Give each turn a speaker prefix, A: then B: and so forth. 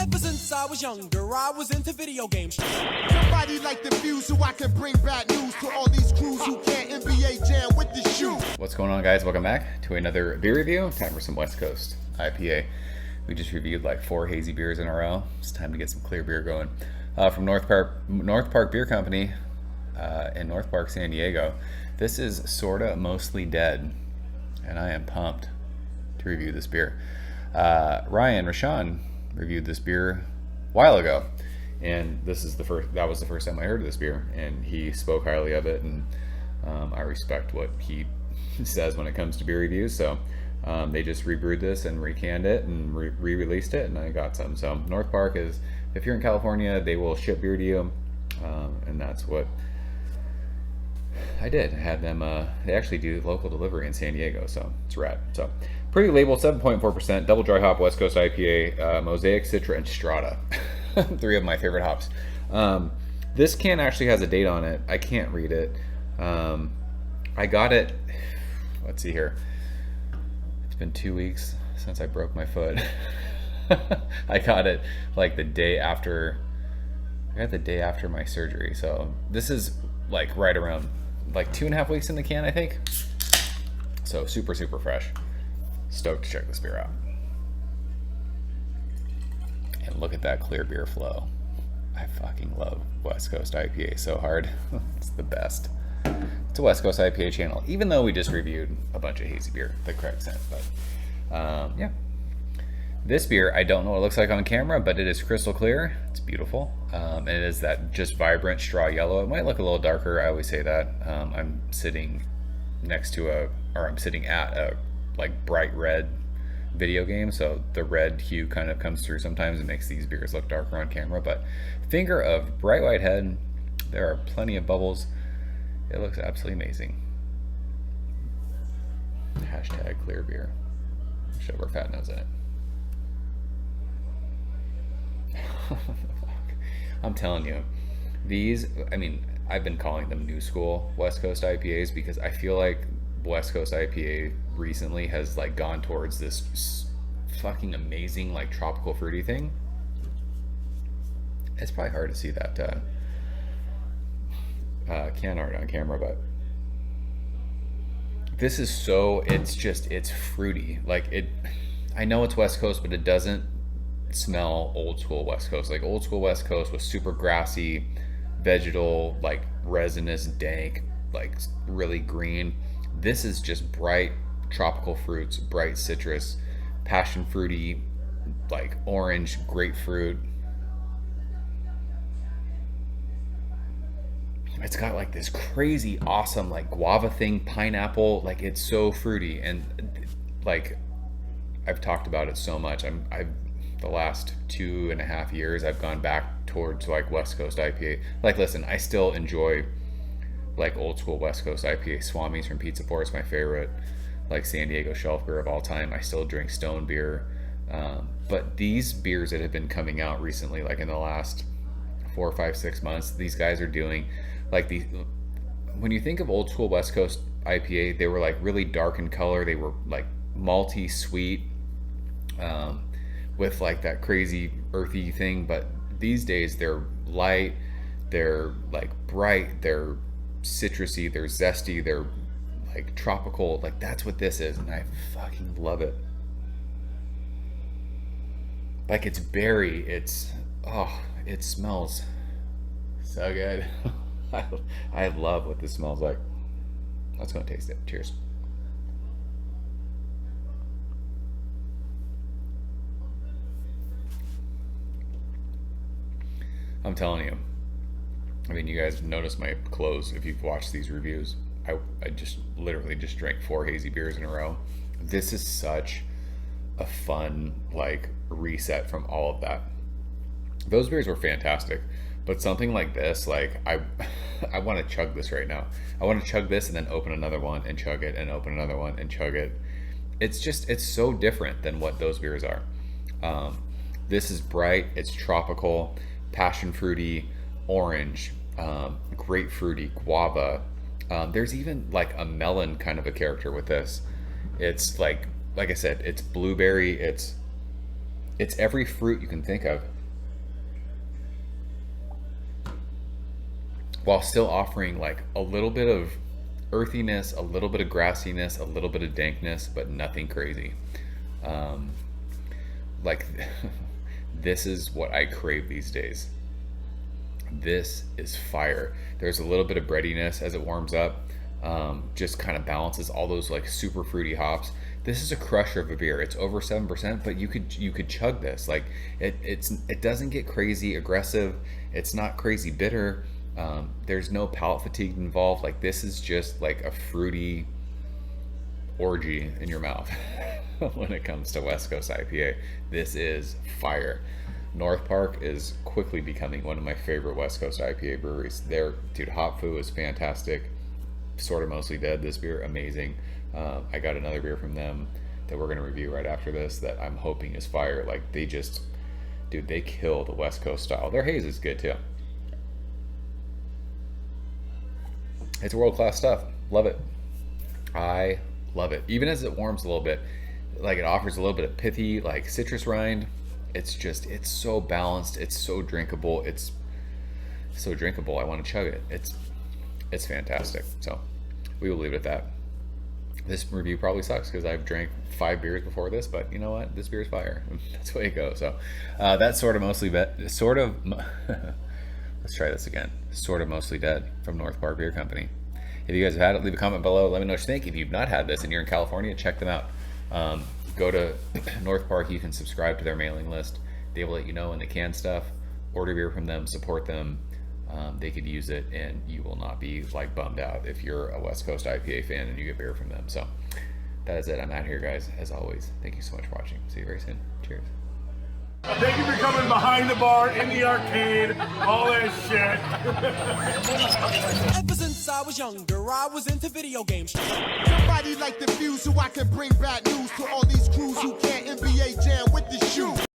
A: Ever since I was younger, I was into video games.
B: Somebody like the fuse so I can bring bad news to all these crews who can't NBA jam with the shoe.
C: What's going on, guys? Welcome back to another beer review. Time for some West Coast IPA. We just reviewed like 4 hazy beers in a row. It's time to get some clear beer going. From North Park Beer Company in North Park, San Diego. This is Sorta Mostly Dead, and I am pumped to review this beer. Rashawn reviewed this beer a while ago, and that was the first time I heard of this beer, and he spoke highly of it, and I respect what he says when it comes to beer reviews. So they just rebrewed this and recanned it and re-released it, and I got some. So North Park is, if you're in California, they will ship beer to you, and that's what I did. I had them, they actually do local delivery in San Diego, so it's rad. So pretty label, 7.4%, double dry hop, West Coast IPA, Mosaic, Citra, and Strata. 3 of my favorite hops. This can actually has a date on it. I can't read it. I got it, let's see here. It's been 2 weeks since I broke my foot. I got it like the day after, my surgery. So this is like right around like 2.5 weeks in the can, I think. So super fresh. Stoked to check this beer out. And look at that clear beer flow. I fucking love West Coast IPA so hard. It's the best. It's a West Coast IPA channel, even though we just reviewed a bunch of hazy beer that Craig sent. But yeah, this beer, I don't know what it looks like on camera, but it is crystal clear. It's beautiful. And it is that just vibrant straw yellow. It might look a little darker. I always say that. I'm sitting I'm sitting at a like bright red video game, so the red hue kind of comes through sometimes and makes these beers look darker on camera. But finger of bright white head, there are plenty of bubbles. It looks absolutely amazing. Hashtag clear beer. Show where Fat Nose in it. I'm telling you, these, I mean, I've been calling them new school West Coast IPAs because I feel like West Coast IPA recently has like gone towards this fucking amazing like tropical fruity thing. It's probably hard to see that can art on camera, but this is so, it's fruity. Like I know it's West Coast, but it doesn't smell old school West Coast. Like old school West Coast was super grassy, vegetal, like resinous, dank, like really green. This is just bright tropical fruits, bright citrus, passion fruity, like orange, grapefruit. It's got like this crazy awesome like guava thing, pineapple, like it's so fruity. And like I've talked about it so much. I've the last 2.5 years I've gone back towards like West Coast IPA. Like listen, I still enjoy like old school West Coast IPA. Swami's from Pizza Port is my favorite like San Diego shelf beer of all time. I still drink Stone beer, but these beers that have been coming out recently, like in the last 4, 5, 6 months, these guys are doing like these. When you think of old school West Coast IPA, they were like really dark in color. They were like malty, sweet, with like that crazy earthy thing. But these days they're light, they're like bright, they're citrusy, they're zesty, they're like tropical. Like that's what this is, and I fucking love it. Like it's berry, it smells so good. I love what this smells like. Let's go and taste it. Cheers. I'm telling you, I mean, you guys notice my clothes if you've watched these reviews. I just literally just drank 4 hazy beers in a row. This is such a fun like reset from all of that. Those beers were fantastic, but something like this, like I want to chug this right now. I want to chug this and then open another one and chug it and open another one and chug it. It's so different than what those beers are. This is bright, it's tropical, passion fruity, orange, grapefruity, guava. There's even like a melon kind of a character with this. It's like I said, it's blueberry, it's It's every fruit you can think of, while still offering like a little bit of earthiness, a little bit of grassiness, a little bit of dankness, but nothing crazy. Like this is what I crave these days. This is fire. There's a little bit of breadiness as it warms up, just kind of balances all those like super fruity hops. This is a crusher of a beer. It's over 7%, but you could chug this. Like it doesn't get crazy aggressive. It's not crazy bitter. There's no palate fatigue involved. Like this is just like a fruity orgy in your mouth. When it comes to West Coast IPA, this is fire. North Park is quickly becoming one of my favorite West Coast IPA breweries. Dude, Hop Foo is fantastic. Sorta Mostly Dead, this beer, amazing. I got another beer from them that we're gonna review right after this that I'm hoping is fire. Like they just, dude, they kill the West Coast style. Their haze is good too. It's world-class stuff. Love it. I love it. Even as it warms a little bit, like it offers a little bit of pithy, like citrus rind. It's so balanced. It's so drinkable. It's so drinkable. I want to chug it. It's fantastic. So we will leave it at that. This review probably sucks because I've drank 5 beers before this, but you know what? This beer is fire. That's the way it goes. So that's Sorta Mostly Dead. Let's try this again. Sorta Mostly Dead from North Park Beer Company. If you guys have had it, leave a comment below. Let me know what you think. If you've not had this and you're in California, check them out. Go to North Park. You can subscribe to their mailing list. They will let you know when they can stuff. Order beer from them. Support them. They could use it, and you will not be like bummed out if you're a West Coast IPA fan and you get beer from them. So that is it. I'm out here, guys. As always, thank you so much for watching. See you very soon. Cheers.
D: Thank you for coming behind the bar, in the arcade, all that shit.
A: Ever since I was younger, I was into video games.
B: Somebody like the fuse so I can bring bad news to all these crews who can't NBA jam with the shoe.